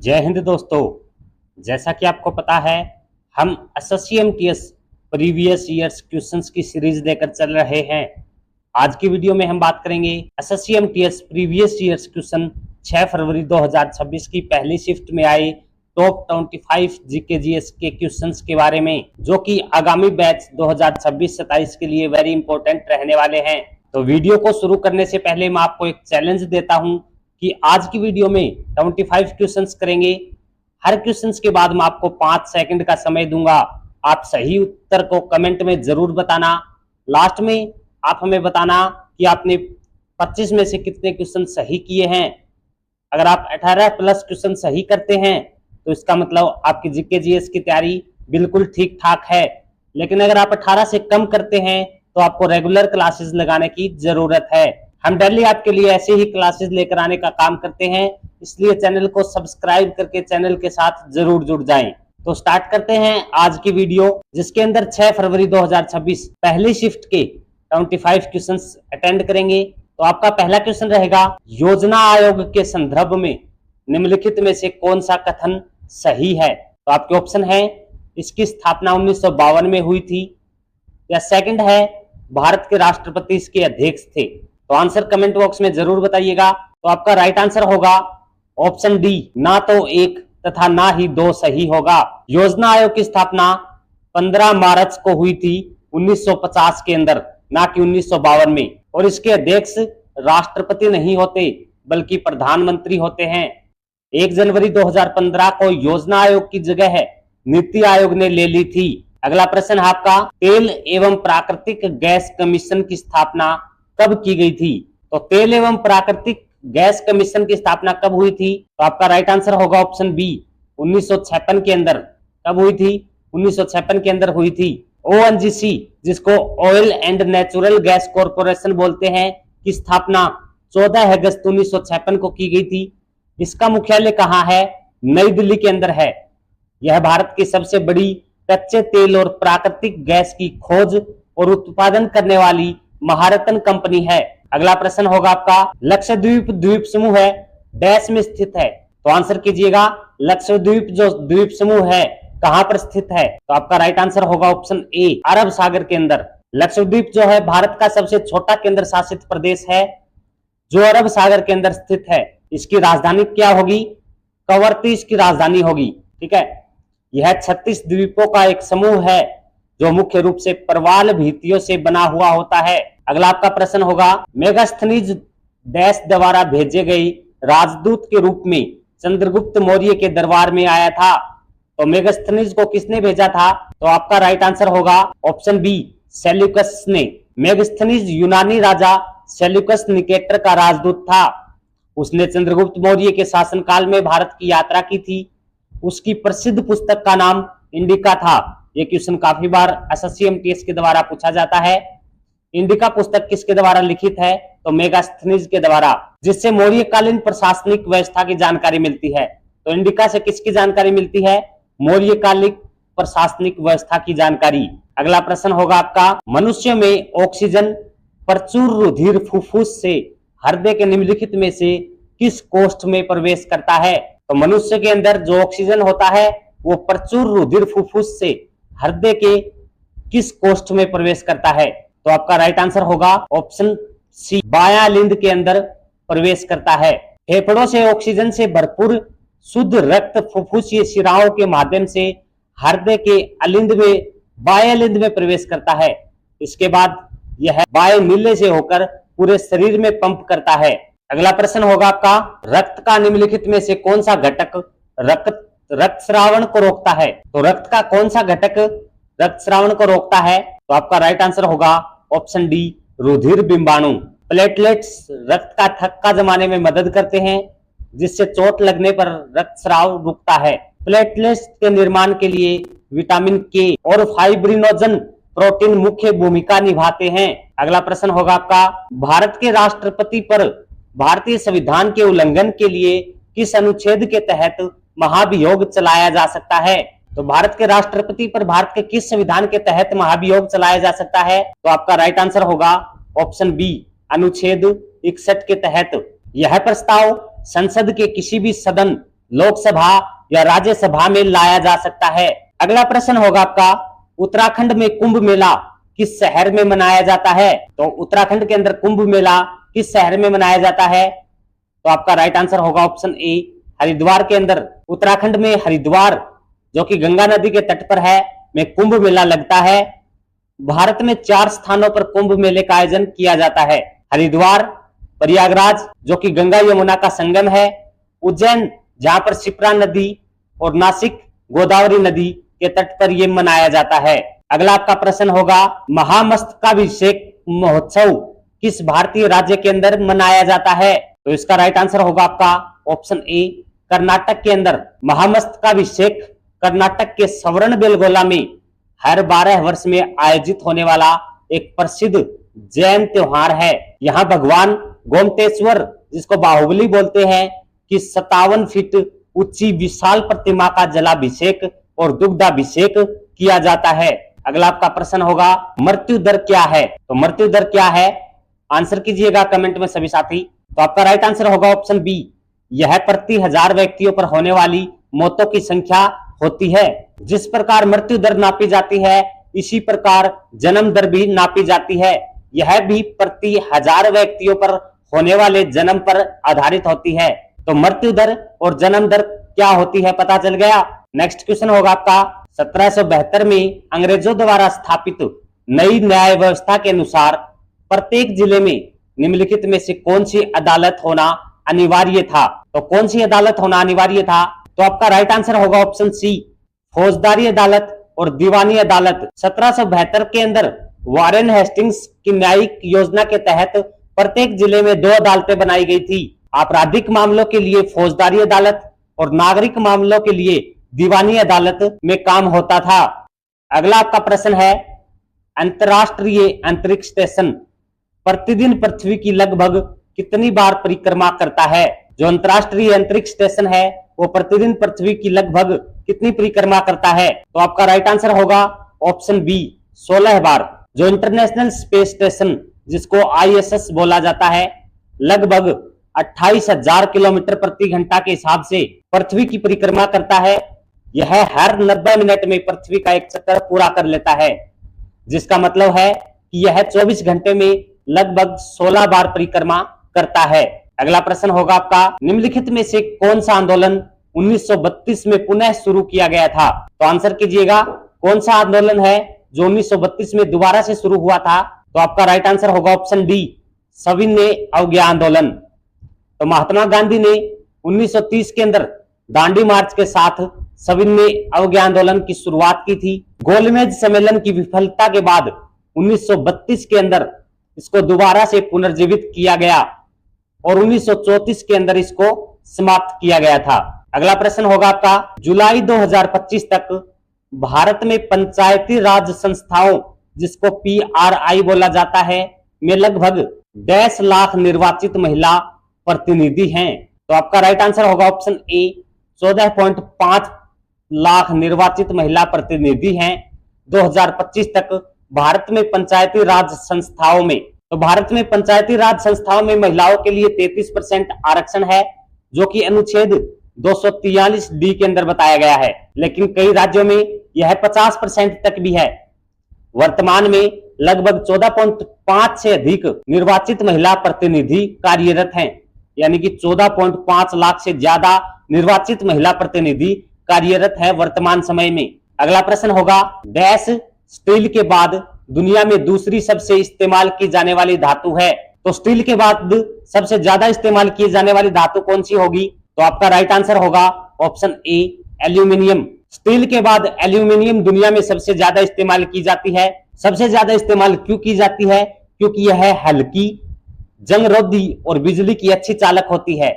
जय हिंद दोस्तों। जैसा कि आपको पता है, हम एसएससी-एमटीएस प्रीवियस ईयर्स क्वेश्चंस की सीरीज लेकर चल रहे हैं। आज की वीडियो में हम बात करेंगे एसएससी-एमटीएस प्रीवियस ईयर्स क्वेश्चन 6 फरवरी 2026 की पहली शिफ्ट में आए टॉप 25 जीके जीएस के क्वेश्चंस के बारे में, जो कि आगामी बैच 2026-27 के लिए वेरी इंपॉर्टेंट रहने वाले हैं। तो वीडियो को शुरू करने से पहले मैं आपको एक चैलेंज देता हूं कि आज की वीडियो में 25 क्वेश्चंस करेंगे। हर क्वेश्चंस के बाद मैं आपको 5 सेकंड का समय दूंगा। आप सही उत्तर को कमेंट में जरूर बताना। लास्ट में आप हमें बताना कि आपने 25 में से कितने क्वेश्चन सही किए हैं। अगर आप 18 प्लस क्वेश्चन सही करते हैं तो इसका मतलब आपकी जीके जीएस की तैयारी बिल्कुल ठीक ठाक है। लेकिन अगर आप 18 से कम करते हैं तो आपको रेगुलर क्लासेस लगाने की जरूरत है। हम डेली आपके लिए ऐसे ही क्लासेस लेकर आने का काम करते हैं, इसलिए चैनल को सब्सक्राइब करके चैनल के साथ जरूर जुड़ जाएं। तो स्टार्ट करते हैं आज की वीडियो, जिसके अंदर 6 फरवरी 2026 पहली शिफ्ट के 25 क्वेश्चंस अटेंड करेंगे। तो आपका पहला क्वेश्चन रहेगा, योजना आयोग के संदर्भ में निम्नलिखित में से कौन सा कथन सही है। तो आपके ऑप्शन है, इसकी स्थापना 1952 में हुई थी, या सेकंड है भारत के राष्ट्रपति इसके अध्यक्ष थे। तो आंसर कमेंट बॉक्स में जरूर बताइएगा। तो आपका राइट आंसर होगा ऑप्शन डी, ना तो एक तथा ना ही दो सही होगा। योजना आयोग की स्थापना 15 मार्च को हुई थी 1950 के अंदर, ना कि 1952 में। और इसके अध्यक्ष राष्ट्रपति नहीं होते बल्कि प्रधानमंत्री होते हैं। 1 जनवरी 2015 को योजना आयोग की जगह नीति आयोग ने ले ली थी। अगला प्रश्न है आपका, तेल एवं प्राकृतिक गैस कमीशन की स्थापना कब की गई थी। तो तेल एवं प्राकृतिक गैस कमीशन की स्थापना कब हुई थी। तो आपका राइट आंसर होगा ऑप्शन बी, 1956 के अंदर। कब हुई थी? 1956 के अंदर हुई थी। ओएनजीसी, जिसको oil and natural gas corporation बोलते हैं, की स्थापना 14 अगस्त 1956 को की गई थी। इसका मुख्यालय कहाँ है? नई दिल्ली के अंदर है। यह भारत की सबसे बड़ी कच्चे तेल और प्राकृतिक गैस की खोज और उत्पादन करने वाली महारत्न कंपनी है। अगला प्रश्न होगा आपका, लक्षद्वीप द्वीप समूह है डैश में स्थित है। तो आंसर कीजिएगा, लक्षद्वीप जो द्वीप समूह है कहां पर स्थित है। तो आपका राइट आंसर होगा ऑप्शन ए, अरब सागर के अंदर। लक्षद्वीप जो है भारत का सबसे छोटा केंद्र शासित प्रदेश है, जो अरब सागर के अंदर स्थित है। इसकी राजधानी क्या होगी? कवरत्ती इसकी राजधानी होगी। ठीक है, यह 36 द्वीपों का एक समूह है जो मुख्य रूप से प्रवाल भित्तियों से बना हुआ होता है। अगला आपका प्रश्न होगा, मेगास्थनीज डैश द्वारा भेजे गए राजदूत के रूप में चंद्रगुप्त मौर्य के दरबार में आया था। तो मेगास्थनीज को किसने भेजा था? तो आपका राइट आंसर होगा ऑप्शन बी, सेल्यूकस ने। मेगास्थनीज यूनानी राजा सेल्यूकस निकेटर का राजदूत था। उसने चंद्रगुप्त मौर्य के शासनकाल में भारत की यात्रा की थी। उसकी प्रसिद्ध पुस्तक का नाम इंडिका था। यह क्वेश्चन काफी बार एसएससी-एमटीएस के द्वारा पूछा जाता है। इंडिका पुस्तक किसके द्वारा लिखित है? तो मेगास्थनीज के द्वारा, जिससे मौर्यकालीन प्रशासनिक व्यवस्था की जानकारी मिलती है। तो इंडिका से किसकी जानकारी मिलती है? मौर्यकालीन प्रशासनिक व्यवस्था की जानकारी। अगला प्रश्न होगा आपका, मनुष्य में ऑक्सीजन प्रचुर रुधिर फुफ्फुस से हृदय के निम्नलिखित में से किस कोष्ठ में प्रवेश करता है। तो मनुष्य के अंदर जो ऑक्सीजन होता है वो प्रचुर रुधिर फुफ्फुस से हृदय के किस कोष्ठ में प्रवेश करता है। तो आपका राइट आंसर होगा ऑप्शन सी, बायां लिंद के अंदर प्रवेश करता है। फेफड़ों से ऑक्सीजन से भरपूर शुद्ध रक्त फुफ्फुसीय शिराओं के माध्यम से हृदय के अलिंद में बाह्य लिंद में प्रवेश करता है। इसके बाद यह बाह्य नीले से होकर पूरे शरीर में पंप करता है। अगला प्रश्न होगा आपका, रक्त का निम्नलिखित में से कौन सा घटक रक्तस्रावण को रोकता है। तो रक्त का कौन सा घटक रक्तस्रावण को रोकता है? तो आपका राइट आंसर होगा ऑप्शन डी, रुधिर बिंबाणु। प्लेटलेट्स रक्त का थक्का जमाने में मदद करते हैं, जिससे चोट लगने पर रक्तस्राव रुकता है। प्लेटलेट्स के निर्माण के लिए विटामिन के और फाइब्रिनोजन प्रोटीन मुख्य भूमिका निभाते हैं। अगला प्रश्न होगा आपका, भारत के राष्ट्रपति पर भारतीय संविधान के उल्लंघन के लिए किस अनुच्छेद के तहत महाभियोग चलाया जा सकता है। तो भारत के राष्ट्रपति पर भारत के किस संविधान के तहत महाभियोग चलाया जा सकता है। तो आपका राइट आंसर होगा ऑप्शन बी, अनुच्छेद 61 के तहत। यह प्रस्ताव संसद के किसी भी सदन लोकसभा या राज्यसभा में लाया जा सकता है। अगला प्रश्न होगा आपका, उत्तराखंड में कुंभ मेला किस शहर में मनाया जाता है? तो उत्तराखंड के अंदर कुंभ मेला किस शहर में मनाया जाता है? तो आपका राइट आंसर होगा ऑप्शन ए, हरिद्वार के अंदर। उत्तराखंड में हरिद्वार, जो कि गंगा नदी के तट पर है, में कुंभ मेला लगता है। भारत में 4 स्थानों पर कुंभ मेले का आयोजन किया जाता है। हरिद्वार, प्रयागराज जो कि गंगा यमुना का संगम है, उज्जैन जहां पर शिप्रा नदी, और नासिक गोदावरी नदी के तट पर यह मनाया जाता है। अगला आपका प्रश्न होगा, महामस्तकाभिषेक महोत्सव किस भारतीय राज्य के अंदर मनाया जाता है? तो इसका राइट आंसर होगा आपका ऑप्शन ए, कर्नाटक के अंदर। महामस्तकाभिषेक कर्नाटक के सवर्णबेलगोला में हर 12 वर्ष में आयोजित होने वाला एक प्रसिद्ध जैन त्योहार है। यहाँ भगवान गोमतेश्वर, जिसको बाहुबली बोलते हैं, कि 57 फीट ऊंची विशाल प्रतिमा का जलाभिषेक और दुग्धाभिषेक किया जाता है। अगला आपका प्रश्न होगा, मृत्यु दर क्या है? तो मृत्यु दर क्या है, आंसर कीजिएगा कमेंट में सभी साथी। तो आपका राइट आंसर होगा ऑप्शन बी, यह प्रति 1000 व्यक्तियों पर होने वाली मौतों की संख्या होती है। जिस प्रकार मृत्यु दर नापी जाती है, इसी प्रकार जन्म दर भी नापी जाती है। यह भी प्रति 1000 व्यक्तियों पर होने वाले जन्म पर आधारित होती है। तो मृत्यु दर और जन्म दर क्या होती है पता चल गया। नेक्स्ट क्वेश्चन होगा आपका, 1772 में अंग्रेजों द्वारा स्थापित नई न्याय व्यवस्था के अनुसार प्रत्येक जिले में निम्नलिखित में से कौन सी अदालत होना अनिवार्य था? तो कौन सी अदालत होना अनिवार्य था? तो आपका राइट आंसर होगा ऑप्शन सी, फौजदारी अदालत और दीवानी अदालत। 1772 के अंदर वारेन हेस्टिंग्स की न्यायिक योजना के तहत प्रत्येक जिले में 2 अदालतें बनाई गई थी। आपराधिक मामलों के लिए फौजदारी अदालत और नागरिक मामलों के लिए दीवानी अदालत में काम होता था। अगला आपका प्रश्न है, अंतरराष्ट्रीय अंतरिक्ष स्टेशन प्रतिदिन पृथ्वी की लगभग कितनी बार परिक्रमा करता है? जो अंतरराष्ट्रीय अंतरिक्ष स्टेशन है वो प्रतिदिन पृथ्वी की लगभग कितनी परिक्रमा करता है? तो आपका राइट आंसर होगा ऑप्शन बी, 16 बार। जो इंटरनेशनल स्पेस स्टेशन, जिसको ISS बोला जाता है, लगभग 28,000 किलोमीटर प्रति घंटा के हिसाब से पृथ्वी की परिक्रमा करता है। यह हर 90 मिनट में पृथ्वी का एक चक्कर पूरा कर लेता है, जिसका मतलब है कि यह 24 घंटे में लगभग 16 बार परिक्रमा करता है। अगला प्रश्न होगा आपका, निम्नलिखित में से कौन सा आंदोलन 1932 में पुनः शुरू किया गया था? तो आंसर कीजिएगा, कौन सा आंदोलन है जो 1932 में दोबारा से शुरू हुआ था? तो आपका राइट आंसर होगा ऑप्शन डी, सविनय अवज्ञा आंदोलन। तो महात्मा गांधी ने 1930 के अंदर दांडी मार्च के साथ सविनय अवज्ञा आंदोलन की शुरुआत की थी। गोलमेज सम्मेलन की विफलता के बाद 1932 के अंदर इसको दोबारा से पुनर्जीवित किया गया और 1934 के अंदर इसको समाप्त किया गया था। अगला प्रश्न होगा आपका, जुलाई 2025 तक भारत में पंचायती राज संस्थाओं, जिसको PRI बोला जाता है, में लगभग 10 लाख निर्वाचित महिला प्रतिनिधि हैं। तो आपका राइट आंसर होगा ऑप्शन ए, 14.5 लाख निर्वाचित महिला प्रतिनिधि हैं 2025 तक भारत में पंचायती राज संस्थाओं में। तो भारत में पंचायती राज संस्थाओं में महिलाओं के लिए 33% आरक्षण है, जो कि अनुच्छेद 243D के अंदर बताया गया है, लेकिन कई राज्यों में यह 50% तक भी है। वर्तमान में लगभग 14.5 से अधिक निर्वाचित महिला प्रतिनिधि कार्यरत हैं, यानी कि 14.5 लाख से ज्यादा निर्वाचित महिला प्रतिनिधि कार्यरत है वर्तमान समय में। अगला प्रश्न होगा, डैश स्टील के बाद दुनिया में दूसरी सबसे इस्तेमाल की जाने वाली धातु है। तो स्टील के बाद सबसे ज्यादा इस्तेमाल की जाने वाली धातु कौन सी होगी? तो आपका राइट आंसर होगा ऑप्शन ए, एल्यूमिनियम। स्टील के बाद एल्यूमिनियम दुनिया में सबसे ज्यादा इस्तेमाल की जाती है। सबसे ज्यादा इस्तेमाल क्यों की जाती है? क्योंकि यह हल्की, जंगरोधी और बिजली की अच्छी चालक होती है।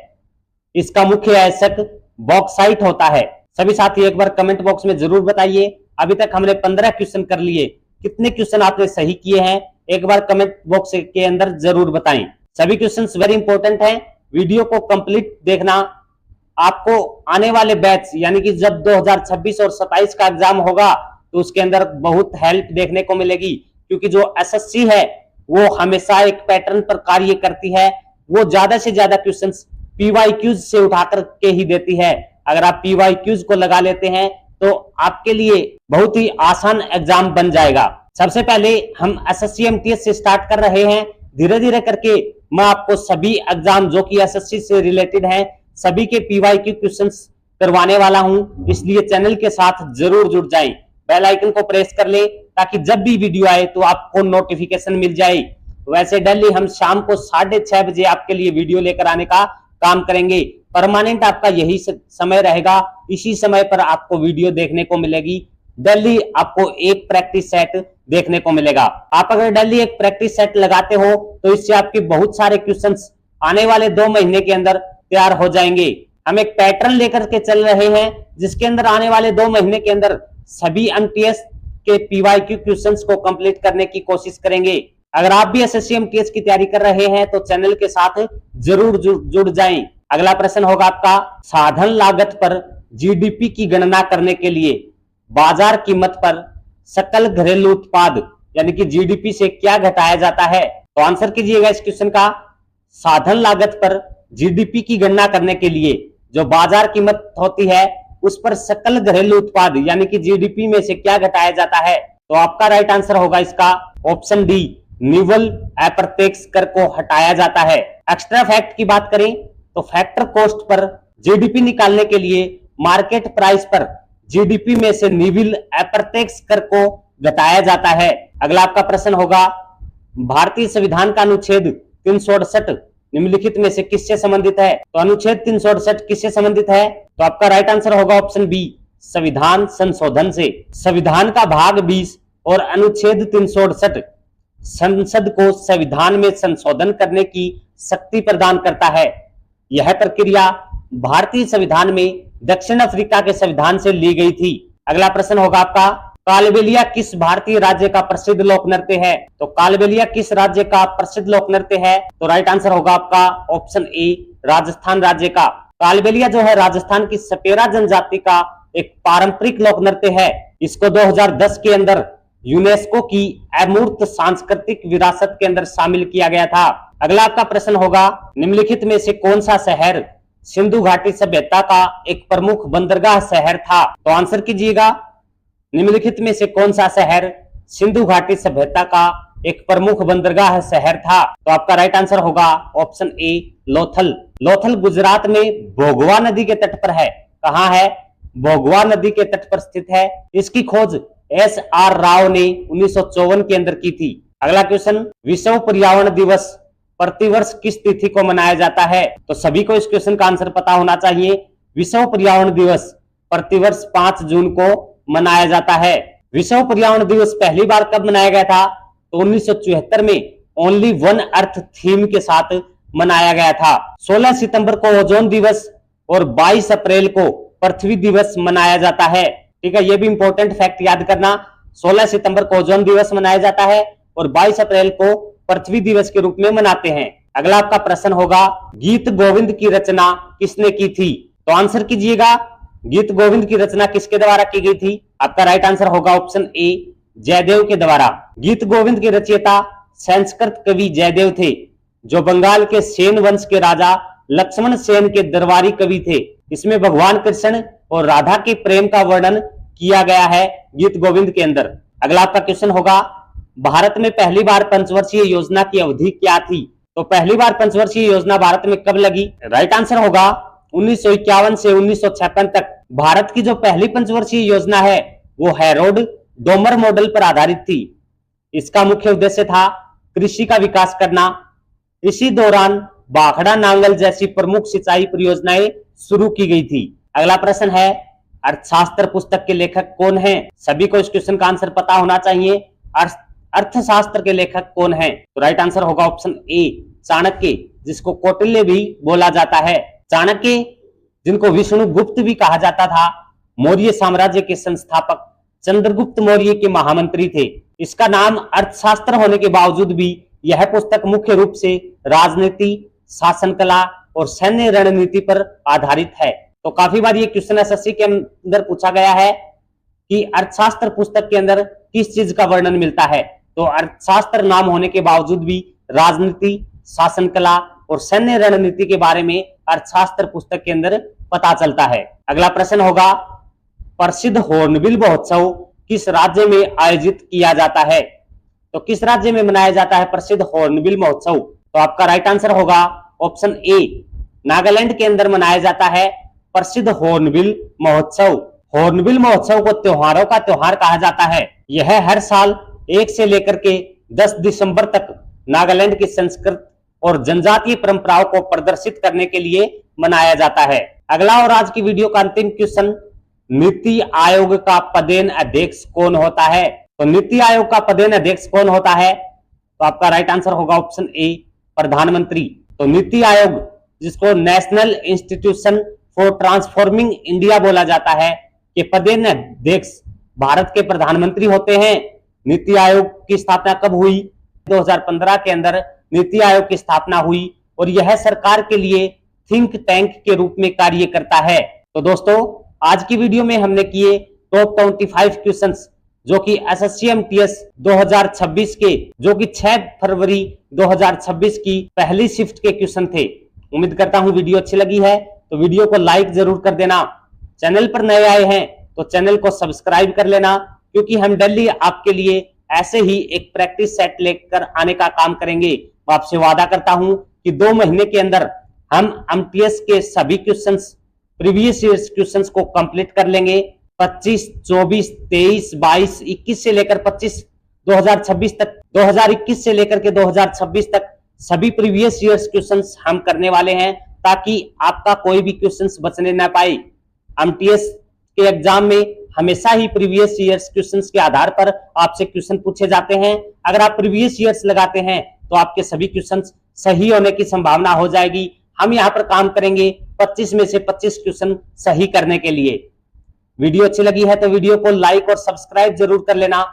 इसका मुख्य आयस्क बॉक्साइट होता है। सभी साथी एक बार कमेंट बॉक्स में जरूर बताइए। अभी तक हमने 15 क्वेश्चन कर लिए, कितने क्वेश्चन आपने सही किए हैं एक बार कमेंट बॉक्स के अंदर जरूर बताएं। सभी क्वेश्चंस वेरी इंपॉर्टेंट हैं, वीडियो को कंप्लीट देखना। आपको आने वाले बैच यानी कि जब 2026 और 27 का एग्जाम होगा तो उसके अंदर बहुत हेल्प देखने को मिलेगी, क्योंकि जो SSC है वो हमेशा एक पैटर्न पर कार्य करती है। वो ज्यादा से ज्यादा क्वेश्चंस PYQs से उठाकर के ही देती है। अगर आप PYQs को लगा लेते हैं तो आपके लिए बहुत ही आसान एग्जाम बन जाएगा। सबसे पहले हम SSC MTS से स्टार्ट कर रहे हैं। धीरे धीरे करके मैं आपको सभी एग्जाम जो कि SSC से रिलेटेड हैं सभी के PYQ क्वेश्चंस करवाने वाला हूं, इसलिए चैनल के साथ जरूर जुड़ जाएं। बेल आइकन को प्रेस कर ले ताकि जब भी वीडियो आए तो आपको नोटिफिकेशन मिल जाए। वैसे डेली हम शाम को 6:30 बजे आपके लिए वीडियो लेकर आने का काम करेंगे। परमानेंट आपका यही समय रहेगा, इसी समय पर आपको वीडियो देखने को मिलेगी। डेली आपको एक प्रैक्टिस सेट देखने को मिलेगा। आप अगर डेली एक प्रैक्टिस सेट लगाते हो तो इससे आपके बहुत सारे क्वेश्चंस आने वाले 2 महीने के अंदर तैयार हो जाएंगे। हम एक पैटर्न लेकर के चल रहे हैं जिसके अंदर आने वाले 2 महीने के अंदर सभी MTS के PYQ क्वेश्चंस को कंप्लीट करने की कोशिश करेंगे। अगर आप भी SSC MTS की तैयारी कर रहे हैं तो चैनल के साथ जरूर जुड़ जाएं। अगला प्रश्न होगा आपका, साधन लागत पर GDP की गणना करने के लिए बाजार कीमत पर सकल घरेलू उत्पाद यानी कि GDP से क्या घटाया जाता है? तो आंसर कीजिएगा इस क्वेश्चन का। साधन लागत पर GDP की गणना करने के लिए जो बाजार कीमत होती है उस पर सकल घरेलू उत्पाद यानी कि GDP में से क्या घटाया जाता है? तो आपका राइट आंसर होगा इसका ऑप्शन डी, निवल अप्रत्यक्ष कर को हटाया जाता है। एक्स्ट्रा फैक्ट की बात करें तो फैक्टर कॉस्ट पर GDP निकालने के लिए मार्केट प्राइस पर GDP में से निवल अप्रत्यक्ष कर को घटाया जाता है। अगला आपका प्रश्न होगा, भारतीय संविधान का अनुच्छेद 368 निम्नलिखित में से किससे संबंधित है? तो अनुच्छेद 368 किससे संबंधित है? तो आपका राइट आंसर होगा ऑप्शन बी, संविधान संशोधन से। संविधान का भाग 20 और अनुच्छेद 368 संसद को संविधान में संशोधन करने की शक्ति प्रदान करता है। यह प्रक्रिया भारतीय संविधान में दक्षिण अफ्रीका के संविधान से ली गई थी। अगला प्रश्न होगा आपका, कालबेलिया किस भारतीय राज्य का प्रसिद्ध लोक नृत्य है? तो कालबेलिया किस राज्य का प्रसिद्ध लोक नृत्य है? तो राइट आंसर होगा आपका ऑप्शन ए, राजस्थान राज्य का। कालबेलिया जो है राजस्थान की सपेरा जनजाति का एक पारंपरिक लोक नृत्य है। इसको 2010 के अंदर यूनेस्को की अमूर्त सांस्कृतिक विरासत के अंदर शामिल किया गया था। अगला आपका प्रश्न होगा, निम्नलिखित में से कौन सा शहर सिंधु घाटी सभ्यता का एक प्रमुख बंदरगाह शहर था? तो आंसर कीजिएगा, निम्नलिखित में से कौन सा शहर सिंधु घाटी सभ्यता का एक प्रमुख बंदरगाह शहर था? तो आपका राइट आंसर होगा ऑप्शन ए, लोथल। लोथल गुजरात में भोगवा नदी के तट पर है। कहां है? भोगवा नदी के तट पर स्थित है। इसकी खोज SR राव ने 1954 के अंदर की थी। अगला क्वेश्चन, विश्व पर्यावरण दिवस प्रतिवर्ष किस तिथि को मनाया जाता है? तो सभी को इस क्वेश्चन का आंसर पता होना चाहिए। विश्व पर्यावरण दिवस प्रतिवर्ष 5 जून को मनाया जाता है। विश्व पर्यावरण दिवस पहली बार कब मनाया गया था? तो 1974 में ओनली वन अर्थ थीम के साथ मनाया गया था। 16 सितंबर को ओजोन दिवस और 22 अप्रैल को पृथ्वी दिवस मनाया जाता है। ठीक है, ये भी इंपॉर्टेंट फैक्ट याद करना। 16 सितंबर को ओजोन दिवस मनाया जाता है और 22 अप्रैल को पृथ्वी दिवस के रूप में मनाते हैं। अगला आपका प्रश्न होगा, गीत गोविंद की रचना किसने की थी? तो आंसर कीजिएगा, गीत गोविंद की रचना किसके द्वारा की गई थी? आपका राइट आंसर होगा ऑप्शन ए, जयदेव के द्वारा। गीत गोविंद के रचयिता संस्कृत कवि जयदेव थे, जो बंगाल के सेन वंश के राजा लक्ष्मण सेन के दरबारी कवि थे। इसमें भगवान कृष्ण और राधा के प्रेम का वर्णन किया गया है गीत गोविंद के अंदर। अगला आपका क्वेश्चन होगा, भारत में पहली बार पंचवर्षीय योजना की अवधि क्या थी? तो पहली बार पंचवर्षीय योजना भारत में कब लगी? राइट आंसर होगा 1951 से 1956 तक। भारत की जो पहली पंचवर्षीय योजना है वो हैरोल्ड डोमर मॉडल पर आधारित थी। इसका मुख्य उद्देश्य था कृषि का विकास करना। इसी दौरान बाखड़ा नांगल जैसी प्रमुख सिंचाई परियोजनाएं शुरू की गई थी। अगला प्रश्न है, अर्थशास्त्र पुस्तक के लेखक कौन हैं? सभी को इस क्वेश्चन का आंसर पता होना चाहिए। अर्थशास्त्र के लेखक कौन हैं? तो राइट आंसर होगा ऑप्शन ए, चाणक्य, जिसको कौटिल्य भी बोला जाता है। चाणक्य, जिनको विष्णुगुप्त भी कहा जाता था, मौर्य साम्राज्य के संस्थापक चंद्रगुप्त मौर्य के महामंत्री थे। इसका नाम अर्थशास्त्र होने के बावजूद भी यह पुस्तक मुख्य रूप से राजनीति, शासन कला और सैन्य रणनीति पर आधारित है। तो काफी बार ये क्वेश्चन एसएससी के अंदर पूछा गया है कि अर्थशास्त्र पुस्तक के अंदर किस चीज का वर्णन मिलता है। तो अर्थशास्त्र नाम होने के बावजूद भी राजनीति, शासन कला और सैन्य रणनीति के बारे में अर्थशास्त्र पुस्तक के अंदर पता चलता है। अगला प्रश्न होगा, प्रसिद्ध हॉर्नबिल महोत्सव किस राज्य में आयोजित किया जाता है? तो किस राज्य में मनाया जाता है प्रसिद्ध हॉर्नबिल महोत्सव? तो आपका राइट आंसर होगा ऑप्शन ए, नागालैंड के अंदर मनाया जाता है प्रसिद्ध हॉर्नबिल महोत्सव। हॉर्नबिल महोत्सव को त्योहारों का त्योहार कहा जाता है। यह हर साल 1 से लेकर के 10 दिसंबर तक नागालैंड की संस्कृति और जनजातीय परंपराओं को प्रदर्शित करने के लिए मनाया जाता है। अगला और आज की वीडियो का अंतिम क्वेश्चन, नीति आयोग का पदेन अध्यक्ष कौन होता है? तो नीति आयोग का पदेन अध्यक्ष कौन होता है? तो आपका राइट आंसर होगा ऑप्शन ए, प्रधानमंत्री। तो नीति आयोग, जिसको national institution for transforming India बोला जाता है, कि पदेन अध्यक्ष भारत के प्रधानमंत्री होते हैं। नीति आयोग की स्थापना कब हुई? 2015 के अंदर नीति आयोग की स्थापना हुई और यह सरकार के लिए थिंक टैंक के रूप में कार्य करता है। तो दोस्तों, आज की वीडियो में हमने किए टॉप 25 क्वेश्चंस, जो कि एसएससी-एमटीएस 2026 के, जो कि 6 फरवरी 2026 की पहली शिफ्ट के क्वेश्चन थे। उम्मीद करता हूं वीडियो अच्छी लगी है तो वीडियो को लाइक जरूर कर देना। चैनल पर नए आए हैं तो चैनल को सब्सक्राइब कर लेना, क्योंकि हम डेली आपके लिए ऐसे ही एक प्रैक्टिस सेट लेकर आने का काम करेंगे। मैं आपसे वादा करता हूं कि 2 महीने के अंदर हम एमटीएस के सभी क्वेश्चंस, प्रीवियस ईयर्स क्वेश्चंस को कंप्लीट कर लेंगे। 25, 24, 23, 22, 21 से लेकर 25 2026 तक, 2021 से लेकर के 2026 तक सभी प्रीवियस ईयर्स क्वेश्चंस हम करने वाले हैं, ताकि आपका कोई भी क्वेश्चंस बचने ना पाए। एमटीएस के एग्जाम में हमेशा ही प्रीवियस ईयर्स क्वेश्चंस के आधार पर आपसे क्वेश्चन पूछे जाते हैं। अगर आप प्रीवियस ईयर्स लगाते हैं तो आपके सभी क्वेश्चंस सही होने की संभावना हो जाएगी। हम यहाँ पर काम करेंगे 25 में से 25 क्वेश्चन सही करने के लिए। वीडियो अच्छी लगी है तो वीडियो को लाइक और सब्सक्राइब जरूर कर लेना।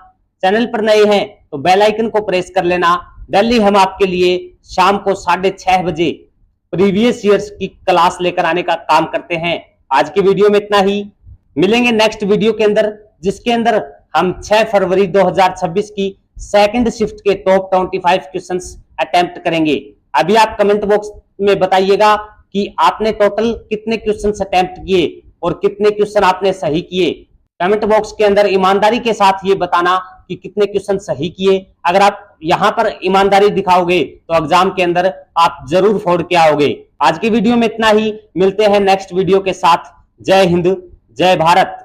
चैनल पर नए हैं तो बेल आइकन को प्रेस कर लेना। डेली हम आपके लिए शाम को 6:30 बजे प्रीवियस ईयर्स की क्लास लेकर आने का काम करते हैं। आज की वीडियो में इतना ही। मिलेंगे नेक्स्ट वीडियो के अंदर, जिसके अंदर हम 6 फरवरी 2026 की सेकंड शिफ्ट के टॉप 25 क्वेश्चंस अटेम्प्ट करेंगे। अभी आप कमेंट बॉक्स में बताइएगा कि आपने टोटल कितने क्वेश्चंस अटेम्प्ट किए और कितने क्वेश्चन आपने सही किए। कमेंट बॉक्स के अंदर ईमानदारी के साथ ये बताना कि कितने क्वेश्चन सही किए। अगर आप यहां पर ईमानदारी दिखाओगे तो एग्जाम के अंदर आप जरूर फोड़ के आओगे। आज की वीडियो में इतना ही। मिलते हैं नेक्स्ट वीडियो के साथ। जय हिंद, जय भारत।